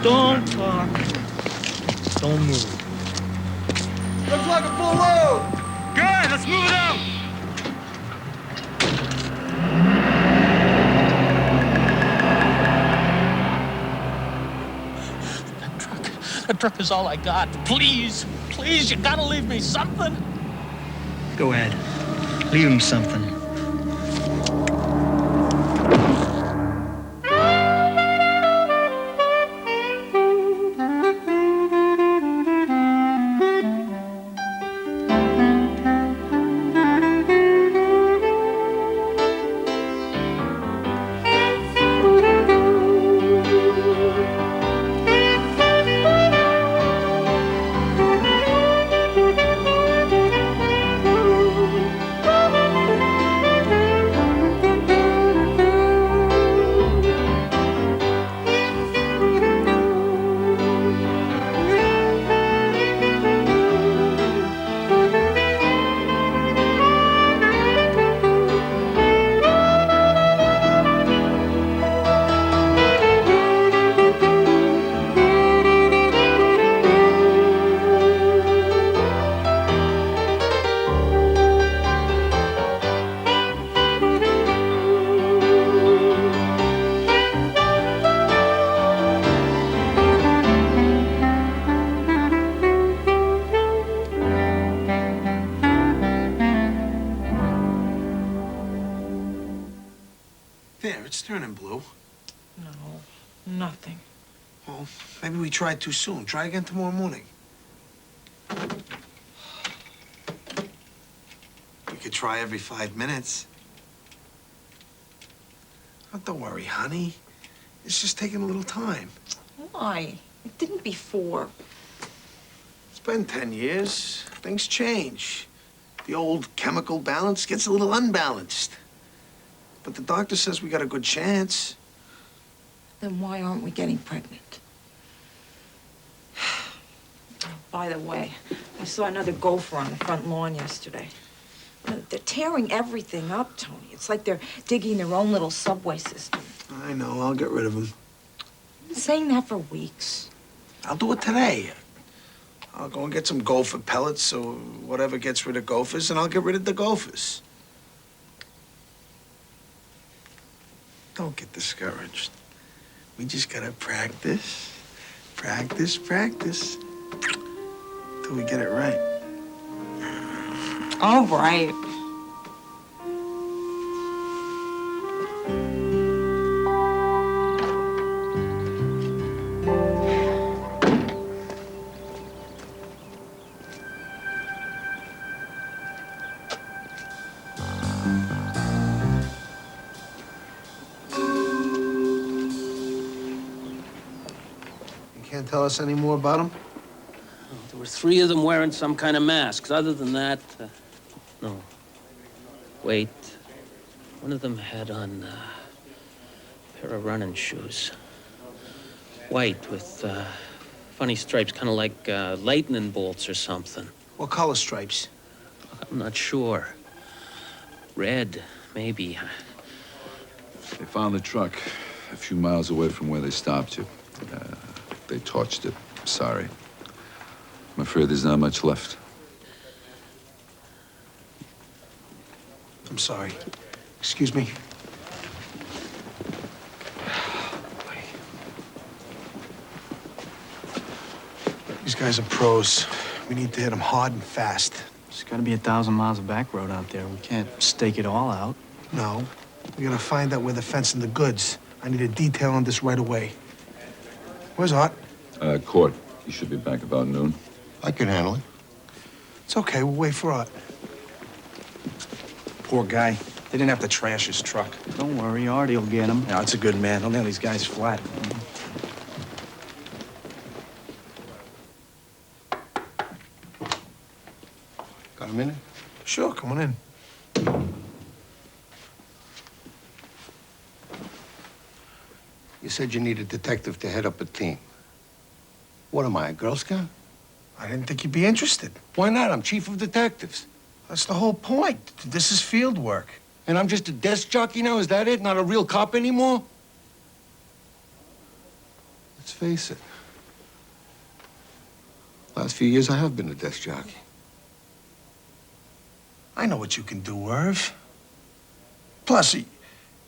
Don't talk. Don't move. Looks like a full load. Good, let's move it out. That truck is all I got. Please, please, you gotta leave me something. Go ahead. Leave him something. There, it's turning blue. No, nothing. Well, maybe we tried too soon. Try again tomorrow morning. We could try every 5 minutes. Oh, don't worry, honey. It's just taking a little time. Why? It didn't before. It's been 10 years. Things change. The old chemical balance gets a little unbalanced. But the doctor says we got a good chance. Then why aren't we getting pregnant? By the way, I saw another gopher on the front lawn yesterday. They're tearing everything up, Tony. It's like they're digging their own little subway system. I know. I'll get rid of him. I've been saying that for weeks. I'll do it today. I'll go and get some gopher pellets or whatever gets rid of gophers, and I'll get rid of the gophers. Don't get discouraged. We just gotta practice, practice, practice, till we get it right. All right. Can't tell us any more about him? There were 3 of them wearing some kind of masks. Other than that, no. Wait. One of them had on a pair of running shoes. White with funny stripes, kind of like lightning bolts or something. What color stripes? I'm not sure. Red, maybe. They found the truck a few miles away from where they stopped you. They torched it. Sorry. I'm afraid there's not much left. I'm sorry. Excuse me. These guys are pros. We need to hit them hard and fast. There's got to be 1,000 miles of back road out there. We can't stake it all out. No. We gotta find out where they're fencing the goods. I need a detail on this right away. Where's Art? Court. He should be back about noon. I can handle it. It's okay. We'll wait for Art. Poor guy. They didn't have to trash his truck. Don't worry, Artie will get him. No, it's a good man. He'll nail these guys flat. Got a minute? Sure, come on in. You said you need a detective to head up a team. What am I, a Girl Scout? I didn't think you'd be interested. Why not? I'm chief of detectives. That's the whole point. This is field work. And I'm just a desk jockey now? Is that it? Not a real cop anymore? Let's face it. Last few years, I have been a desk jockey. I know what you can do, Irv. Plus,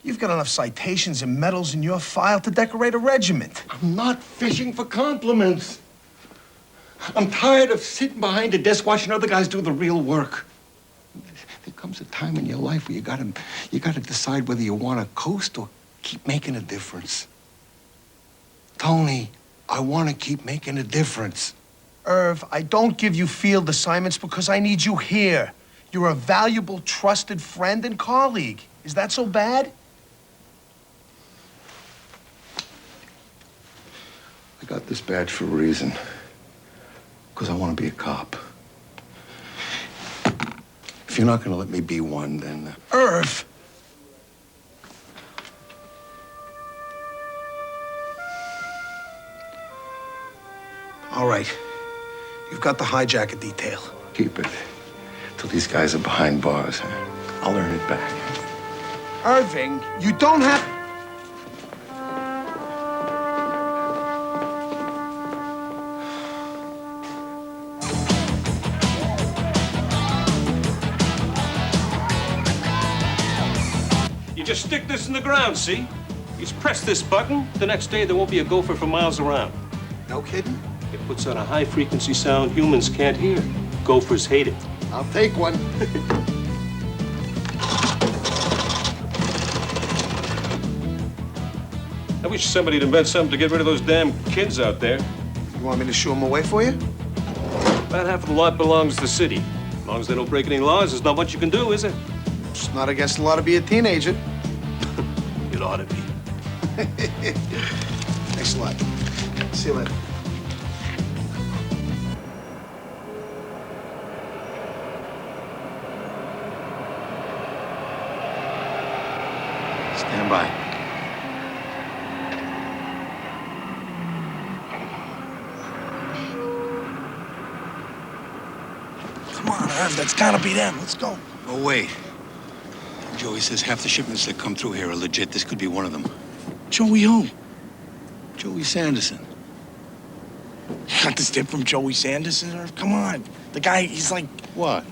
you've got enough citations and medals in your file to decorate a regiment. I'm not fishing for compliments. I'm tired of sitting behind a desk watching other guys do the real work. There comes a time in your life where you gotta decide whether you want to coast or keep making a difference. Tony, I want to keep making a difference. Irv, I don't give you field assignments because I need you here. You're a valuable, trusted friend and colleague. Is that so bad? I got this badge for a reason. Because I want to be a cop. If you're not going to let me be one, then... Irv! All right. You've got the hijacker detail. Keep it. Till these guys are behind bars. I'll earn it back. Irving, you don't have... You just stick this in the ground, see? You just press this button, the next day there won't be a gopher for miles around. No kidding? It puts out a high-frequency sound humans can't hear. Gophers hate it. I'll take one. I wish somebody'd invent something to get rid of those damn kids out there. You want me to shoo them away for you? About half of the lot belongs to the city. As long as they don't break any laws, there's not much you can do, is it? It's not against the law to be a teenager. It ought to be. Thanks a lot. See you later. Stand by. Come on, Irv, that's gotta be them. Let's go. Oh, wait. Joey says half the shipments that come through here are legit. This could be one of them. Joey who? Joey Sanderson. You got this tip from Joey Sanderson, Irv? Come on. The guy, he's like... What?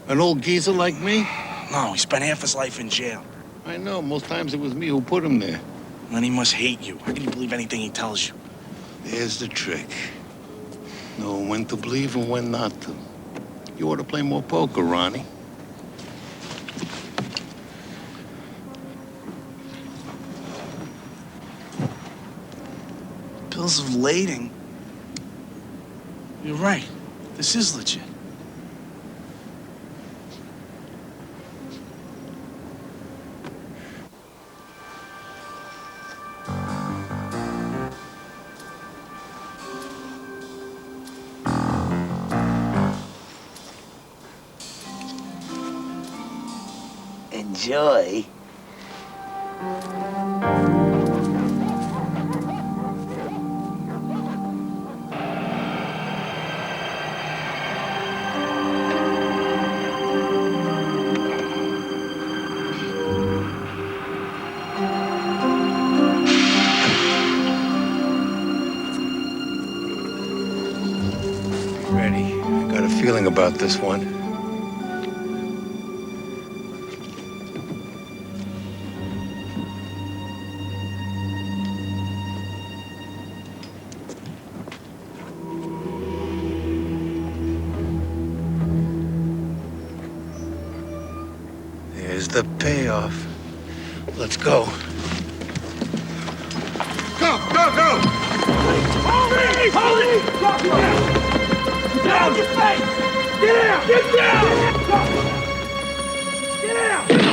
An old geezer like me? No, he spent half his life in jail. I know. Most times it was me who put him there. And he must hate you. How can you believe anything he tells you? There's the trick. Knowing when to believe and when not to. You ought to play more poker, Ronnie. Bills of lading. You're right. This is legit. Enjoy. Ready. I got a feeling about this one. There's the payoff. Let's go. Go, go, go! Politie! Politie! Drop your down! Get down! Get face! Get out! Get down! Get out!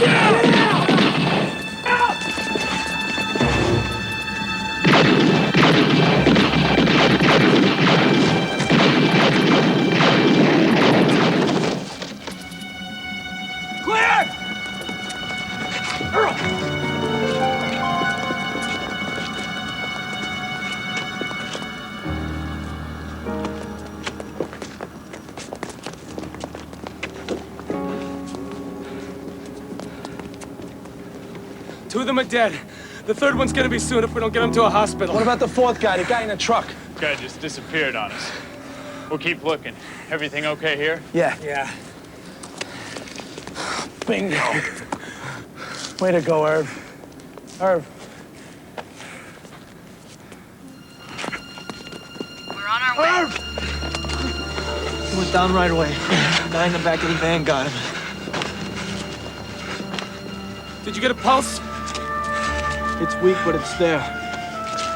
Two of them are dead. The third one's gonna be soon if we don't get him to a hospital. What about the fourth guy, the guy in the truck? Guy just disappeared on us. We'll keep looking. Everything okay here? Yeah. Yeah. Bingo. Way to go, Irv. Irv. We're on our way. Irv! He went down right away. The guy in the back of the van got him. Did you get a pulse? It's weak, but it's there.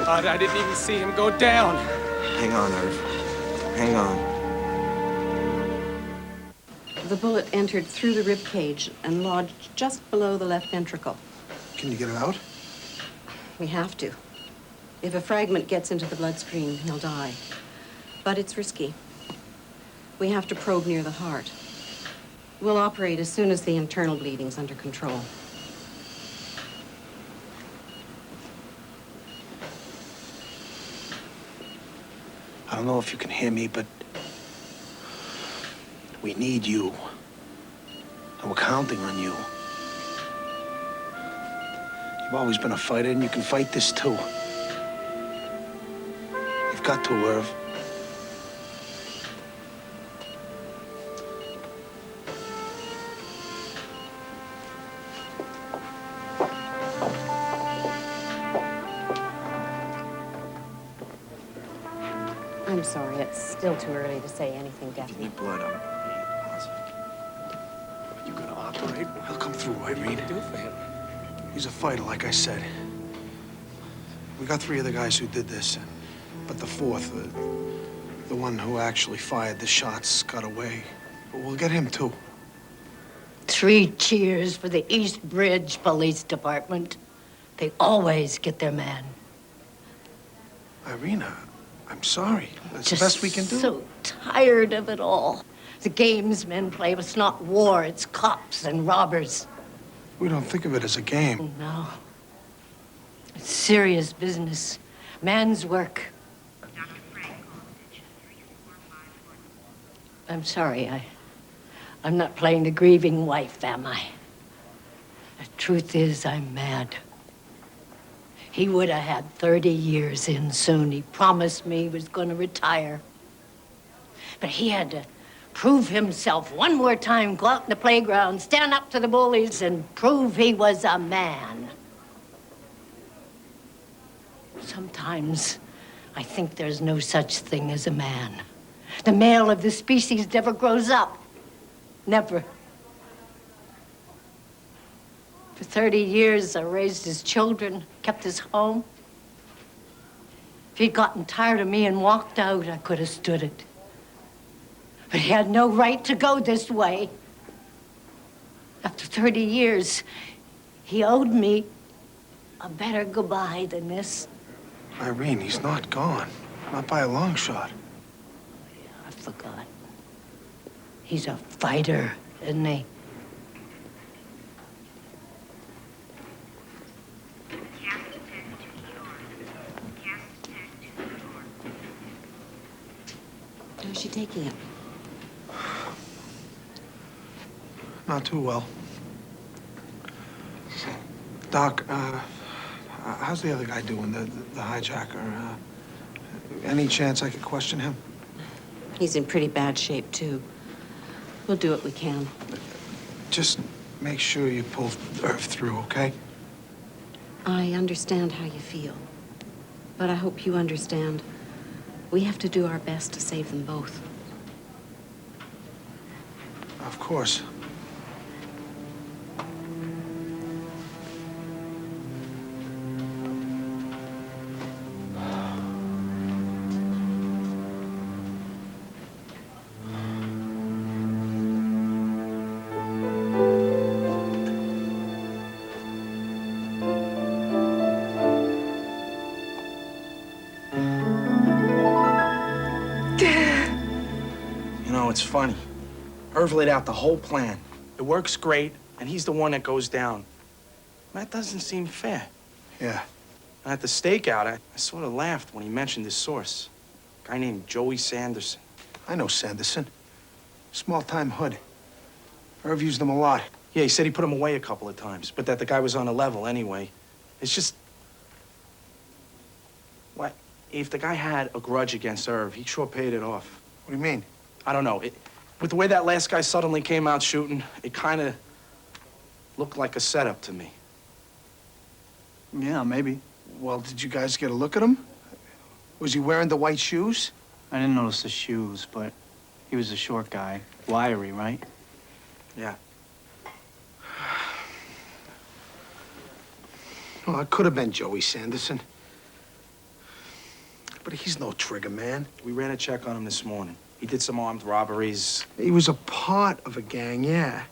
I didn't even see him go down. Hang on, Irv. Hang on. The bullet entered through the rib cage and lodged just below the left ventricle. Can you get it out? We have to. If a fragment gets into the bloodstream, he'll die. But it's risky. We have to probe near the heart. We'll operate as soon as the internal bleeding's under control. I don't know if you can hear me, but we need you. And we're counting on you. You've always been a fighter, and you can fight this too. You've got to, Irv. I'm sorry, it's still too early to say anything definite. Need blood on him. You gonna operate? He'll come through, Irene. Do for him. He's a fighter, like I said. We got 3 of the guys who did this, but the 4th, the one who actually fired the shots, got away. But we'll get him too. 3 cheers for the East Bridge Police Department. They always get their man. Irina, I'm sorry. That's Just the best we can do. So tired of it all. The games men play, it's not war, it's cops and robbers. We don't think of it as a game. No. It's serious business. Man's work. I'm sorry, I'm not playing the grieving wife, am I? The truth is, I'm mad. He would have had 30 years in soon. He promised me he was going to retire. But he had to prove himself one more time, go out in the playground, stand up to the bullies, and prove he was a man. Sometimes I think there's no such thing as a man. The male of the species never grows up. Never. For 30 years, I raised his children, kept his home. If he'd gotten tired of me and walked out, I could have stood it. But he had no right to go this way. After 30 years, he owed me a better goodbye than this. Irene, he's not gone. Not by a long shot. I forgot. He's a fighter, isn't he? How's she taking it? Not too well. Doc, how's the other guy doing, the hijacker? Any chance I could question him? He's in pretty bad shape, too. We'll do what we can. Just make sure you pull Irv through, okay? I understand how you feel. But I hope you understand. We have to do our best to save them both. Of course. know, it's funny. Irv laid out the whole plan. It works great, and he's the one that goes down. That doesn't seem fair. Yeah. And at the stakeout, I sort of laughed when he mentioned his source. A guy named Joey Sanderson. I know Sanderson. Small-time hood. Irv used him a lot. Yeah, he said he put him away a couple of times, but that the guy was on a level anyway. It's just... What? If the guy had a grudge against Irv, he sure paid it off. What do you mean? I don't know. With the way that last guy suddenly came out shooting, it kind of looked like a setup to me. Yeah, maybe. Well, did you guys get a look at him? Was he wearing the white shoes? I didn't notice the shoes, but he was a short guy. Wiry, right? Yeah. Well, it could have been Joey Sanderson. But he's no trigger man. We ran a check on him this morning. He did some armed robberies. He was a part of a gang, yeah.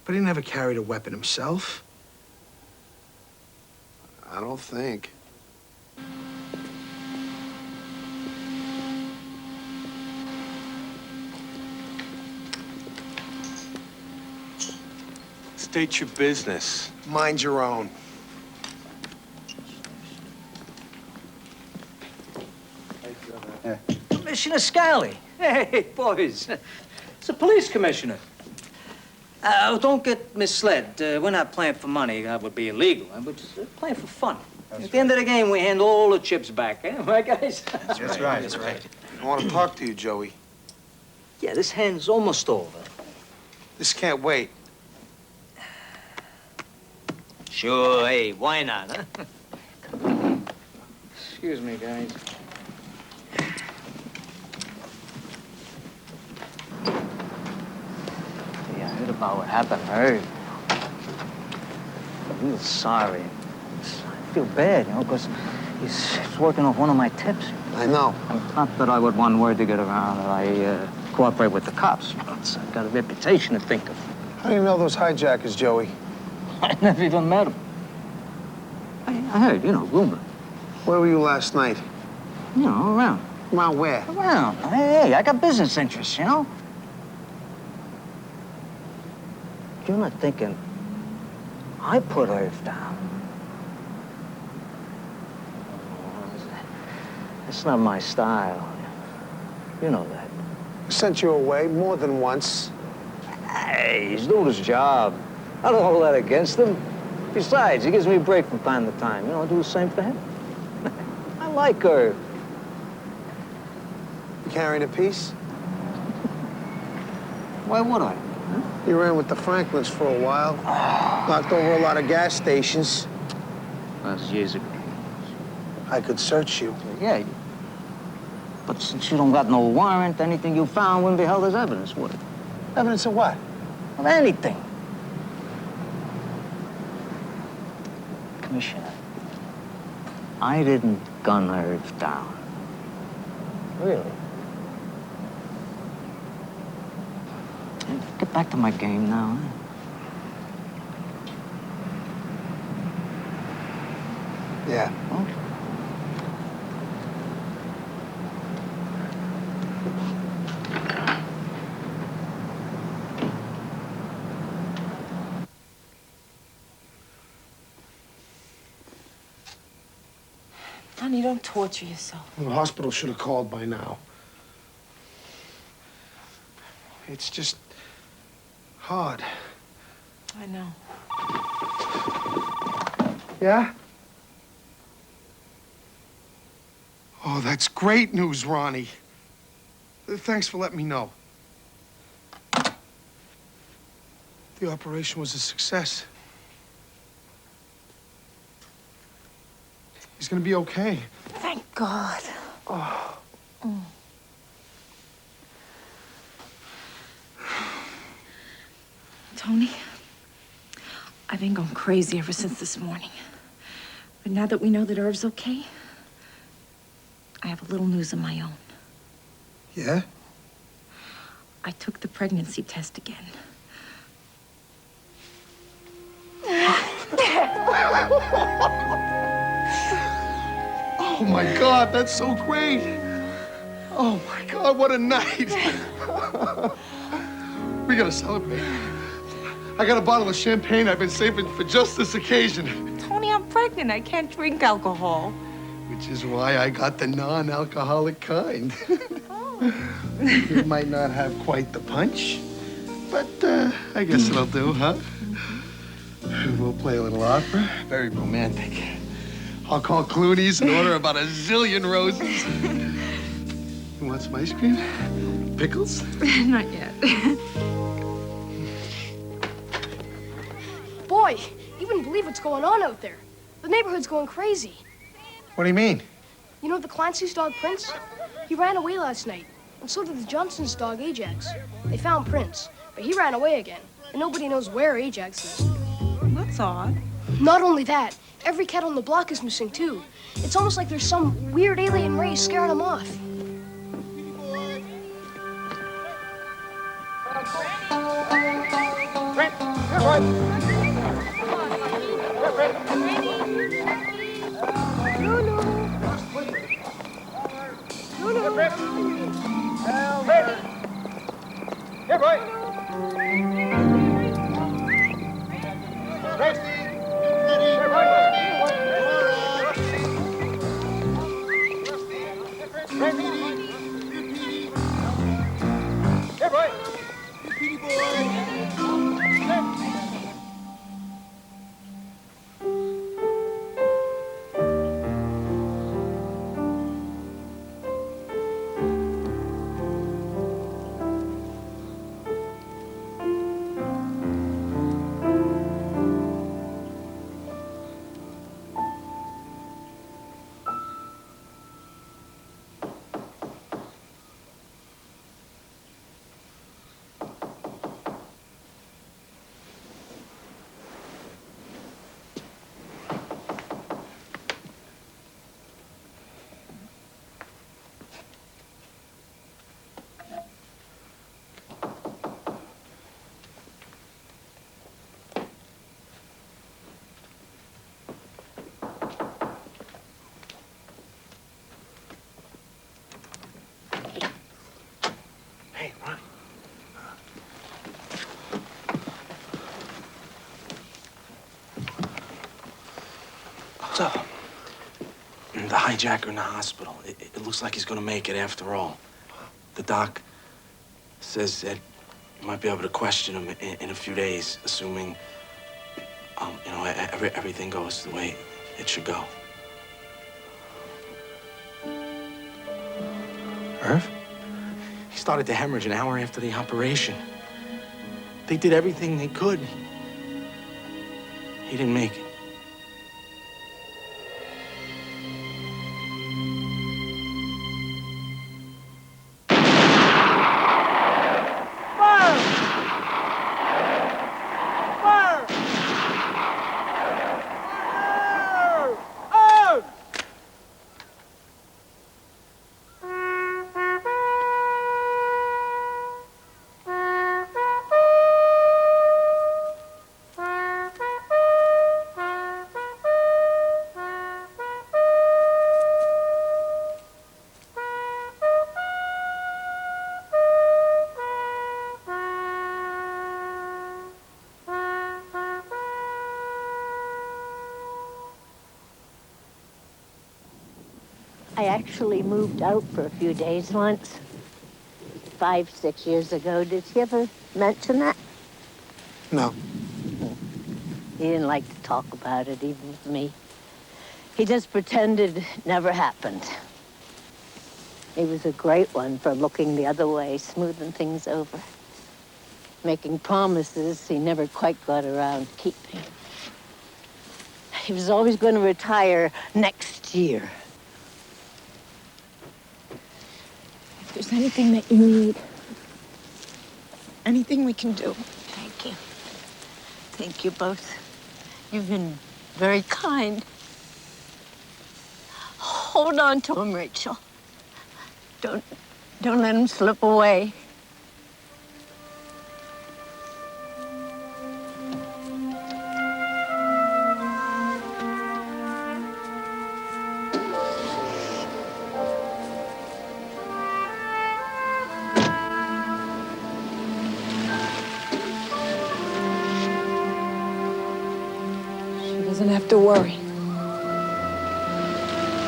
But he never carried a weapon himself. I don't think. State your business. Mind your own. Commissioner Scali. Hey, boys. It's the police commissioner. Don't get misled. We're not playing for money. That would be illegal. We're just playing for fun. At the end of the game, we hand all the chips back, eh? Right, guys? That's right. That's right. I want to talk to you, Joey. Yeah, this hand's almost over. This can't wait. Sure, hey, why not, huh? Excuse me, guys. Yeah, I heard about what happened, Irv. I'm real sorry. I feel bad, you know, because he's working off one of my tips. I know. Not that I would one word to get around that I cooperate with the cops, but I've got a reputation to think of. How do you know those hijackers, Joey? I never even met him. I heard, you know, rumor. Where were you last night? You know, around. Around where? Around. Hey, I got business interests, you know? You're not thinking I put Irv down. It's not my style. You know that. I sent you away more than once. Hey, he's doing his job. I don't hold that against him. Besides, he gives me a break from time to time. You know, I'll do the same for him. I like Irv. You carrying a piece? Why would I? Huh? You ran with the Franklins for a while. Knocked over a lot of gas stations. That was years ago. I could search you. Yeah. But since you don't got no warrant, anything you found wouldn't be held as evidence, would it? Evidence of what? Of anything. Commissioner, I didn't gun Irv down. Really? Get back to my game now, huh? Yeah. Huh? Honey, don't torture yourself. Well, the hospital should have called by now. It's just hard. I know. Yeah? Oh, that's great news, Ronnie. Thanks for letting me know. The operation was a success. He's gonna be okay. Thank God. Oh. Mm. Tony, I've been going crazy ever since this morning. But now that we know that Irv's okay, I have a little news of my own. Yeah? I took the pregnancy test again. Oh, my God, that's so great. Oh, my God, what a night. We gotta celebrate. I got a bottle of champagne I've been saving for just this occasion. Tony, I'm pregnant. I can't drink alcohol. Which is why I got the non-alcoholic kind. It might not have quite the punch, but I guess it'll do, huh? We'll play a little opera. Very romantic. I'll call Clooney's and order about a zillion roses. You want some ice cream? Pickles? Not yet. Boy, you wouldn't believe what's going on out there. The neighborhood's going crazy. What do you mean? You know the Clancy's dog, Prince? He ran away last night, and so did the Johnson's dog, Ajax. They found Prince, but he ran away again, and nobody knows where Ajax is. That's odd. Not only that, every cat on the block is missing, too. It's almost like there's some weird alien race scaring them off. What's up? The hijacker in the hospital. It looks like he's gonna make it after all. The doc says that you might be able to question him in a few days, assuming, you know, everything goes the way it should go. Irv? He started to hemorrhage an hour after the operation. They did everything they could. He didn't make it. I actually moved out for a few days once. 5, 6 years ago. Did he ever mention that? No. He didn't like to talk about it, even with me. He just pretended it never happened. He was a great one for looking the other way, smoothing things over, making promises he never quite got around to keeping. He was always going to retire next year. If there's anything that you need, anything we can do. Thank you. Thank you both. You've been very kind. Hold on to him, Rachel. Don't let him slip away. doesn't have to worry.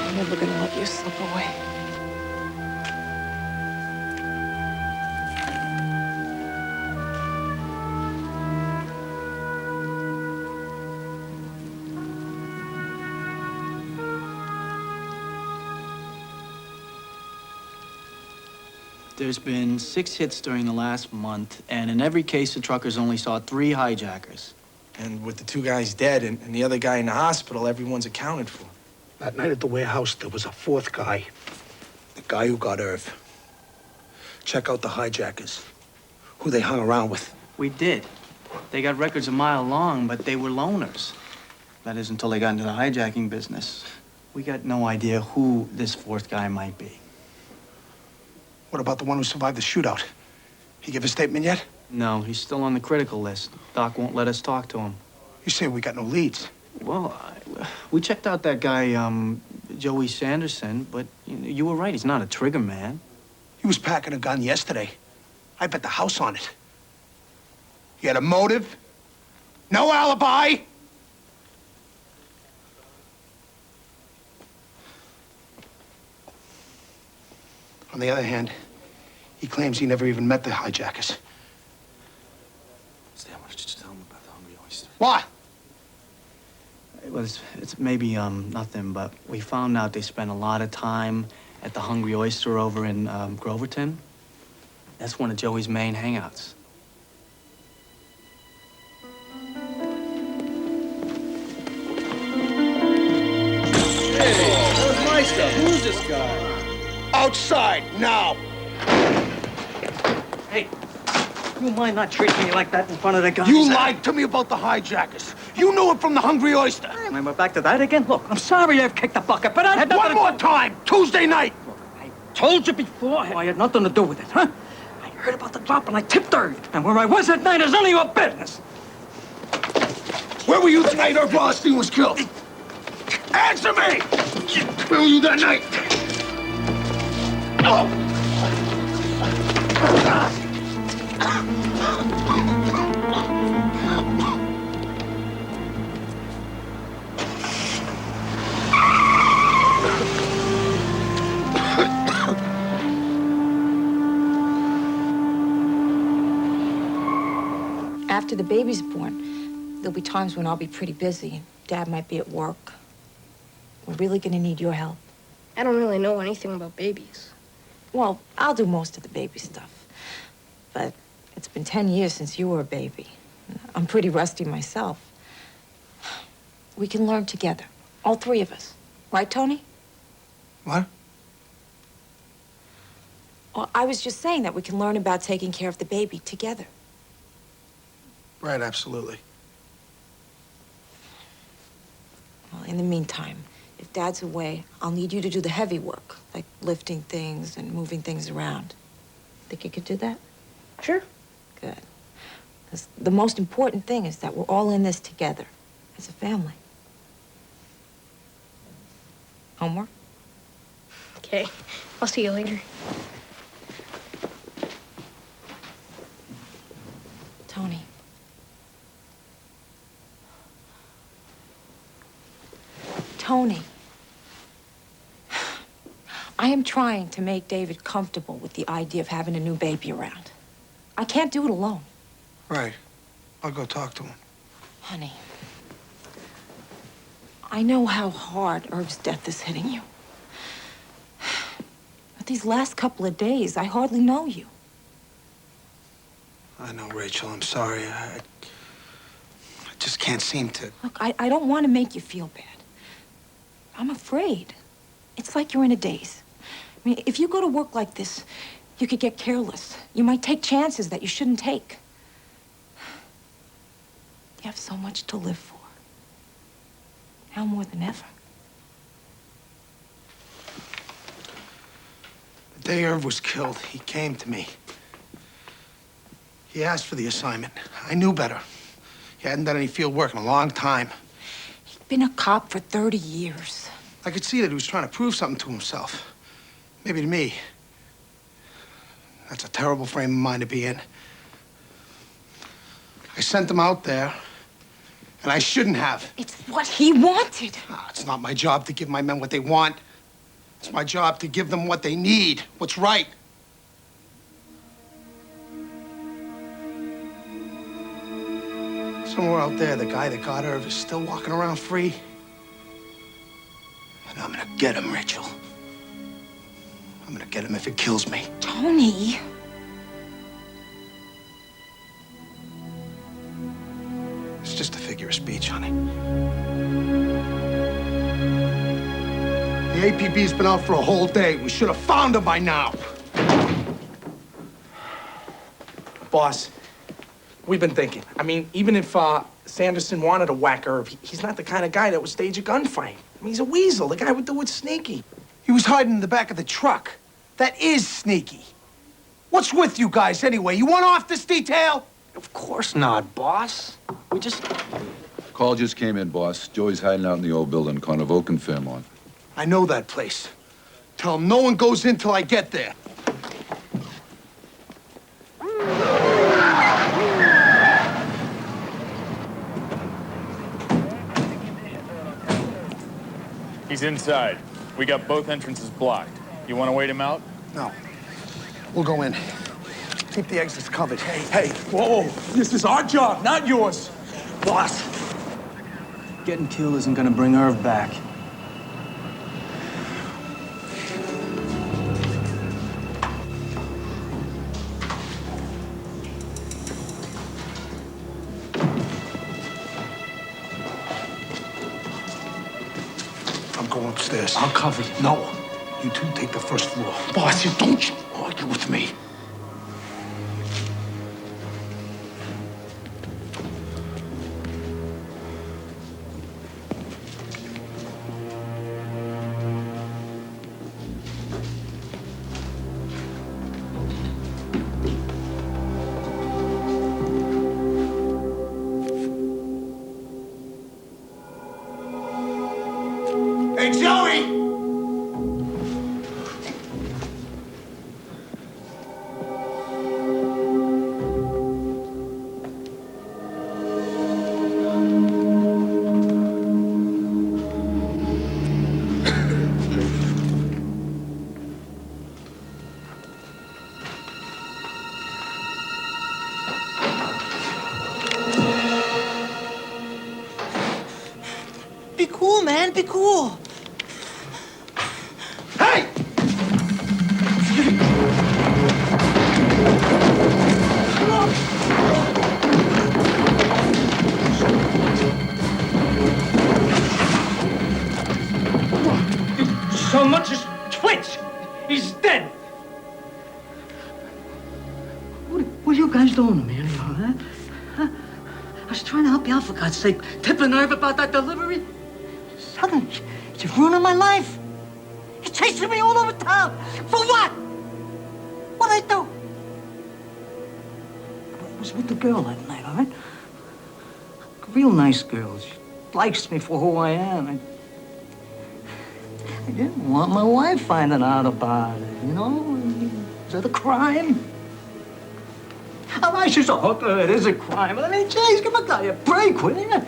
I'm never gonna let you slip away. There's been 6 hits during the last month, and in every case, the truckers only saw 3 hijackers. And with the 2 guys dead and the other guy in the hospital, everyone's accounted for. That night at the warehouse, there was a 4th guy. The guy who got Irv. Check out the hijackers. Who they hung around with. We did. They got records a mile long, but they were loners. That is until they got into the hijacking business. We got no idea who this 4th guy might be. What about the one who survived the shootout? He give a statement yet? No, he's still on the critical list. Doc won't let us talk to him. You say we got no leads? Well, we checked out that guy, Joey Sanderson, but you were right, he's not a trigger man. He was packing a gun yesterday. I bet the house on it. He had a motive? No alibi? On the other hand, he claims he never even met the hijackers. Stan, why don't you just tell him about the Hungry Oyster? What? It's maybe, nothing, but we found out they spent a lot of time at the Hungry Oyster over in, Groverton. That's one of Joey's main hangouts. Hey, that was my stuff. Who's this guy? Outside, now! Hey, you mind not treating me like that in front of the guys? You lied to me about the hijackers. You knew it from the Hungry Oyster. And we're back to that again? Look, I'm sorry I've kicked the bucket, but I had nothing One more time! Tuesday night! Look, I told you before. I had nothing to do with it, huh? I heard about the drop and I tipped Irv. And where I was that night is none of your business. Where were you tonight Irv Rothstein was killed? Answer me! Where were you that night? Oh! After the baby's born, there'll be times when I'll be pretty busy. Dad might be at work. We're really gonna need your help. I don't really know anything about babies. Well, I'll do most of the baby stuff. But it's been 10 years since you were a baby. I'm pretty rusty myself. We can learn together, all 3 of us. Right, Tony? What? Well, I was just saying that we can learn about taking care of the baby together. Right, absolutely. Well, in the meantime, if Dad's away, I'll need you to do the heavy work, like lifting things and moving things around. Think you could do that? Sure. Good. 'Cause the most important thing is that we're all in this together, as a family. Homework? Okay. I'll see you later. Tony. Tony. I am trying to make David comfortable with the idea of having a new baby around. I can't do it alone. Right. I'll go talk to him. Honey, I know how hard Irv's death is hitting you. But these last couple of days, I hardly know you. I know, Rachel. I'm sorry. I just can't seem to... Look, I don't want to make you feel bad. I'm afraid. It's like you're in a daze. I mean, if you go to work like this, you could get careless. You might take chances that you shouldn't take. You have so much to live for. Now more than ever. The day Irv was killed, he came to me. He asked for the assignment. I knew better. He hadn't done any field work in a long time. He'd been a cop for 30 years. I could see that he was trying to prove something to himself. Maybe to me. That's a terrible frame of mind to be in. I sent him out there, And I shouldn't have. It's what he wanted. It's not my job to give my men what they want. It's my job to give them what they need, what's right. Somewhere out there, the guy that got her is still walking around free. And I'm gonna get him, Rachel. I'm gonna get him if it kills me. Tony. It's just a figure of speech, honey. The APB's been out for a whole day. We should have found him by now. Boss, we've been thinking. I mean, even if Sanderson wanted to whack her, he's not the kind of guy that would stage a gunfight. I mean, he's a weasel. The guy would do it sneaky. He was hiding in the back of the truck. That is sneaky. What's with you guys anyway? You want off this detail? Of course not, boss. We just... Call just came in, boss. Joey's hiding out in the old building, corner of Oak and Fairmont. I know that place. Tell him no one goes in till I get there. He's inside. We got both entrances blocked. You want to wait him out? No. We'll go in. Keep the exits covered. Hey, whoa! This is our job, not yours. Boss, getting killed isn't gonna bring Irv back. I'm going upstairs. I'll cover you. No. You two take the first floor. Boss, you don't argue with me. Hey, Joey! Be cool, man. Be cool. Hey! So much as twitch. He's dead. What are you guys doing to me anyhow, huh? I was trying to help you out, for God's sake. Tipping Irv about that delivery. Suddenly, you're ruining my life. You're chasing me all over town. For what? What'd I do? I was with the girl that night, all right? A real nice girl. She likes me for who I am. I didn't want my wife finding out about it, you know? Is that a crime? All right, she's a hooker. It is a crime. I mean, jeez, give a guy a break, will you?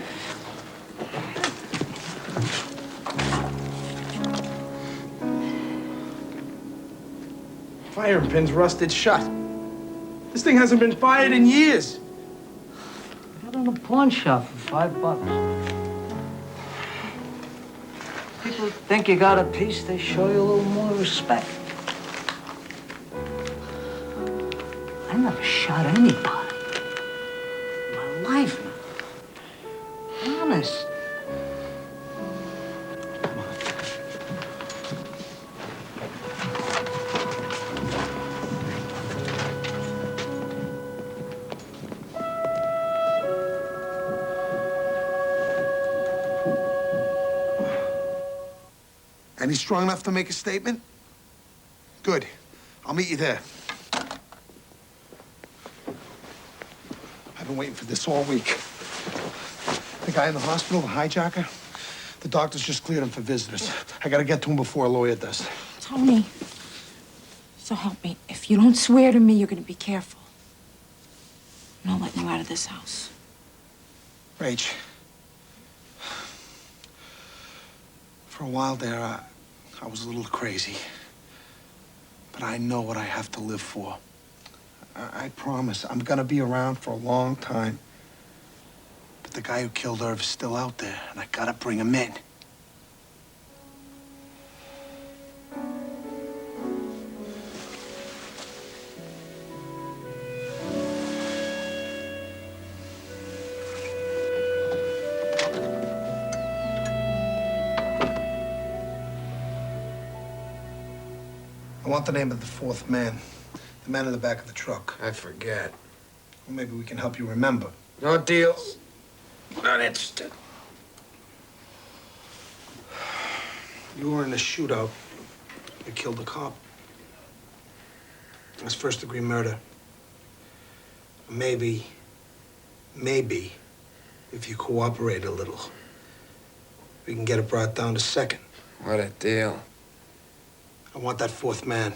Firing pin's rusted shut. This thing hasn't been fired in years. Got it in a pawn shop for $5. People think you got a piece, they show you a little more respect. I never shot anybody. In my life, man. Honest. And he's strong enough to make a statement? Good. I'll meet you there. I've been waiting for this all week. The guy in the hospital, the hijacker, the doctors just cleared him for visitors. I gotta get to him before a lawyer does. Tony, so help me. If you don't swear to me, you're gonna be careful. I'm not letting you out of this house. Rach, For a while there, I was a little crazy. But I know what I have to live for. I promise I'm gonna be around for a long time. But the guy who killed Irv is still out there, and I gotta bring him in. I want the name of the fourth man. The man in the back of the truck. I forget. Well, maybe we can help you remember. No deal. Not interested. You were in a shootout. You killed a cop. That's first-degree murder. Maybe, if you cooperate a little, we can get it brought down to second. What a deal. I want that fourth man.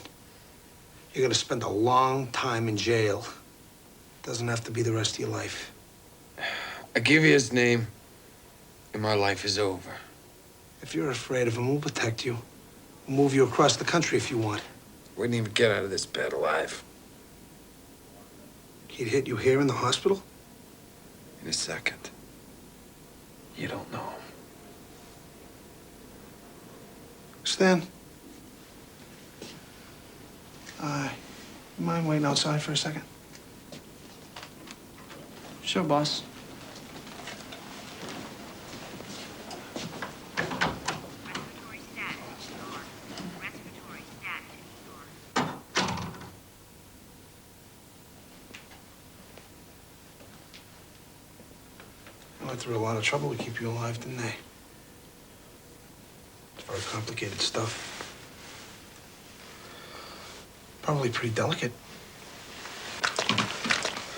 You're gonna spend a long time in jail. Doesn't have to be the rest of your life. I give you his name, and my life is over. If you're afraid of him, we'll protect you. We'll move you across the country if you want. Wouldn't even get out of this bed alive. He'd hit you here in the hospital? In a second. You don't know him. Stan? You mind waiting outside for a second? Sure, boss. They went through a lot of trouble to keep you alive, didn't they? It's very complicated stuff. Probably pretty delicate.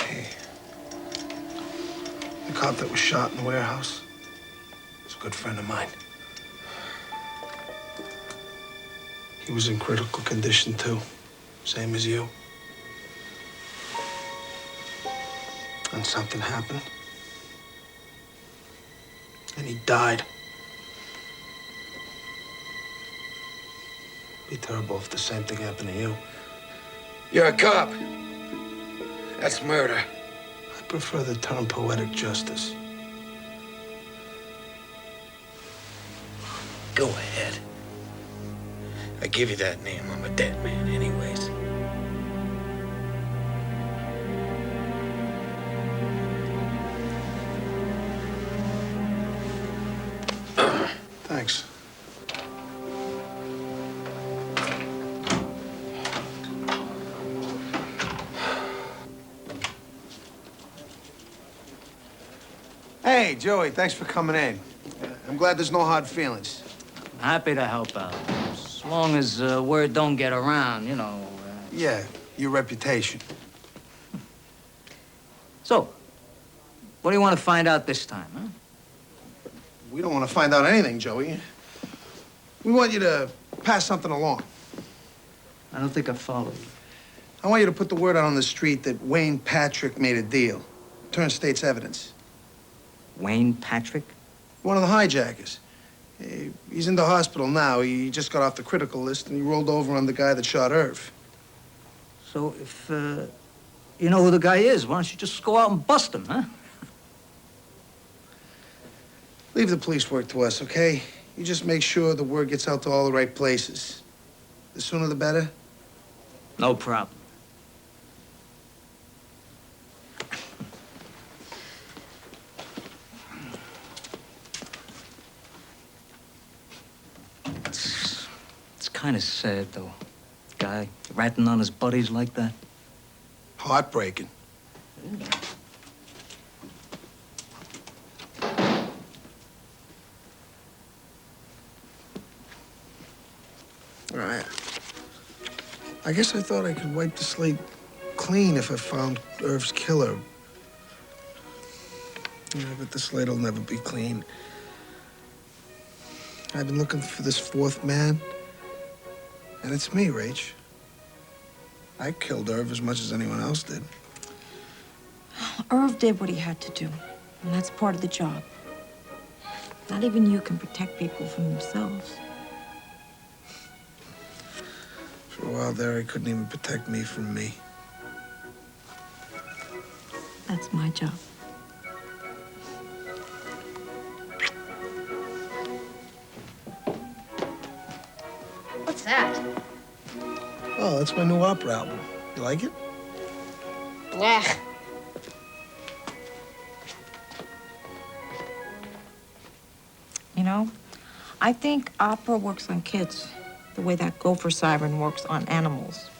Hey. The cop that was shot in the warehouse was a good friend of mine. He was in critical condition, too. Same as you. And something happened. And he died. It'd be terrible if the same thing happened to you. You're a cop. That's murder. I prefer the term poetic justice. Go ahead. I give you that name. I'm a dead man anyways. Thanks. Hey, Joey, thanks for coming in. I'm glad there's no hard feelings. Happy to help out. As long as word don't get around, you know. Yeah, your reputation. So, what do you want to find out this time, huh? We don't want to find out anything, Joey. We want you to pass something along. I don't think I follow you. I want you to put the word out on the street that Wayne Patrick made a deal. Turn state's evidence. Wayne Patrick? One of the hijackers. He's in the hospital now. He just got off the critical list, and he rolled over on the guy that shot Irv. So if you know who the guy is, why don't you just go out and bust him, huh? Leave the police work to us, okay? You just make sure the word gets out to all the right places. The sooner the better. No problem. It's kind of sad, though. Guy ratting on his buddies like that. Heartbreaking. All right. I guess I thought I could wipe the slate clean if I found Irv's killer. Yeah, but the slate'll never be clean. I've been looking for this fourth man, and it's me, Rach. I killed Irv as much as anyone else did. Irv did what he had to do, and that's part of the job. Not even you can protect people from themselves. For a while there, I couldn't even protect me from me. That's my job. What's that? Oh, that's my new opera album. You like it? Blech. You know, I think opera works on kids the way that gopher siren works on animals.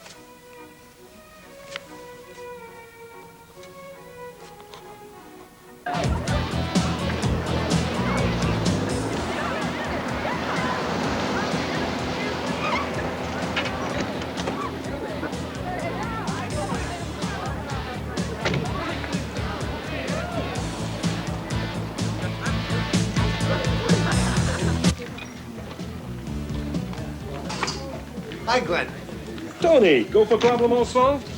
Hi, Glenn. Tony, go for problem all solved?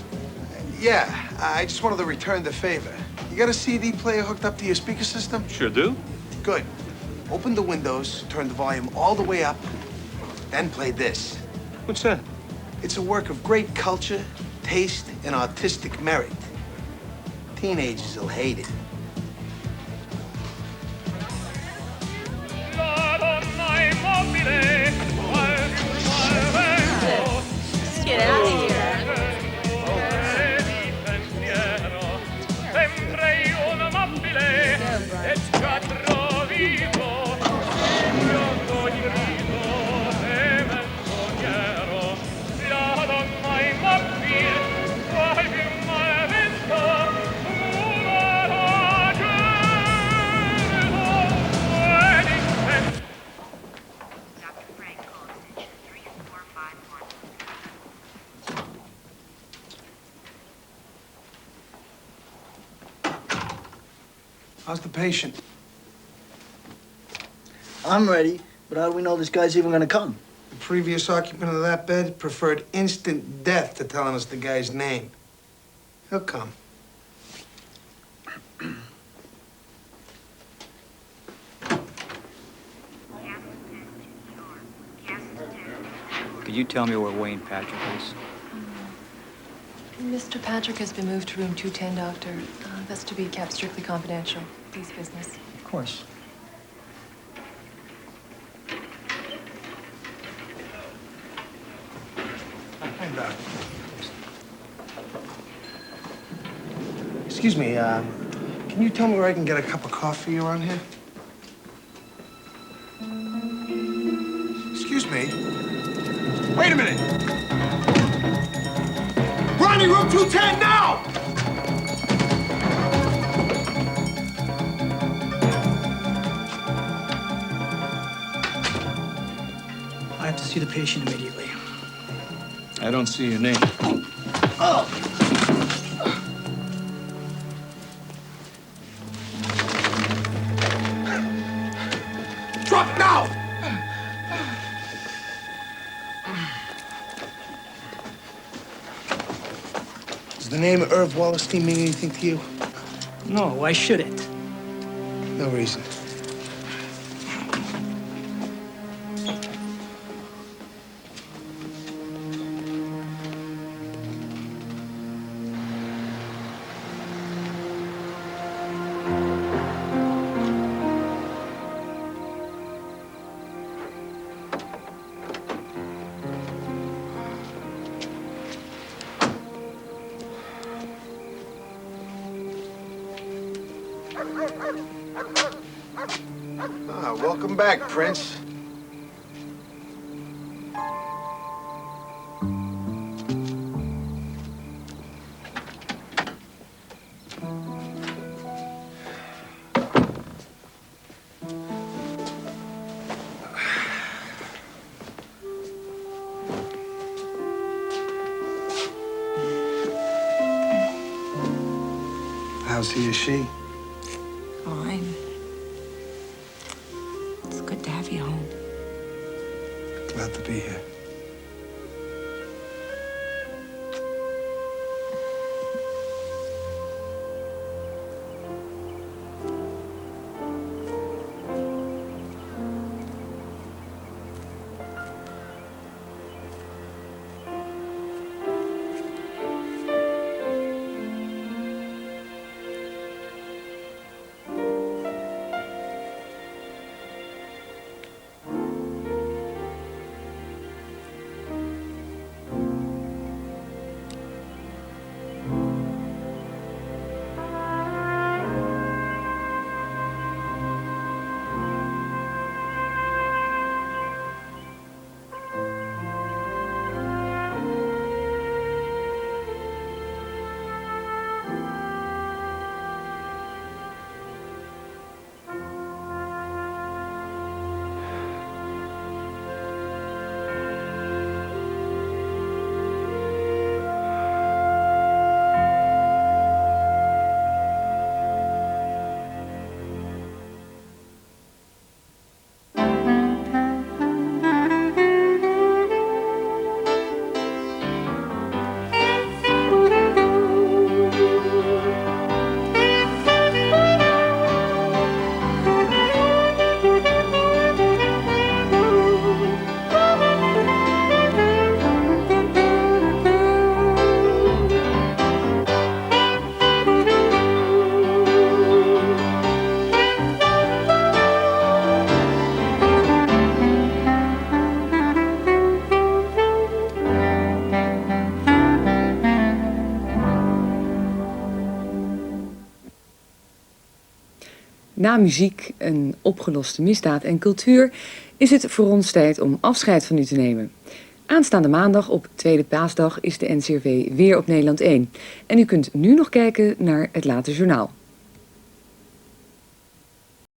Yeah, I just wanted to return the favor. You got a CD player hooked up to your speaker system? Sure do. Good. Open the windows, turn the volume all the way up, then play this. What's that? It's a work of great culture, taste, and artistic merit. Teenagers will hate it. Get out of here. How's the patient? I'm ready, but how do we know this guy's even gonna come? The previous occupant of that bed preferred instant death to telling us the guy's name. He'll come. Could you tell me where Wayne Patrick is? Mr. Patrick has been moved to room 210, Doctor. That's to be kept strictly confidential. Please, business. Of course. Hi, Doc. Excuse me, can you tell me where I can get a cup of coffee around here? Excuse me. Wait a minute! Ronnie, room 210 now! I have to see the patient immediately. I don't see your name. Drop now! Does the name Irv Wallerstein mean anything to you? No, why should it? No reason. Welcome back, Prince. How's he or she? Fine. It's good to have you home. Glad to be here. Na muziek, een opgeloste misdaad en cultuur is het voor ons tijd om afscheid van u te nemen. Aanstaande maandag op Tweede Paasdag is de NCRV weer op Nederland 1. En u kunt nu nog kijken naar het late journaal.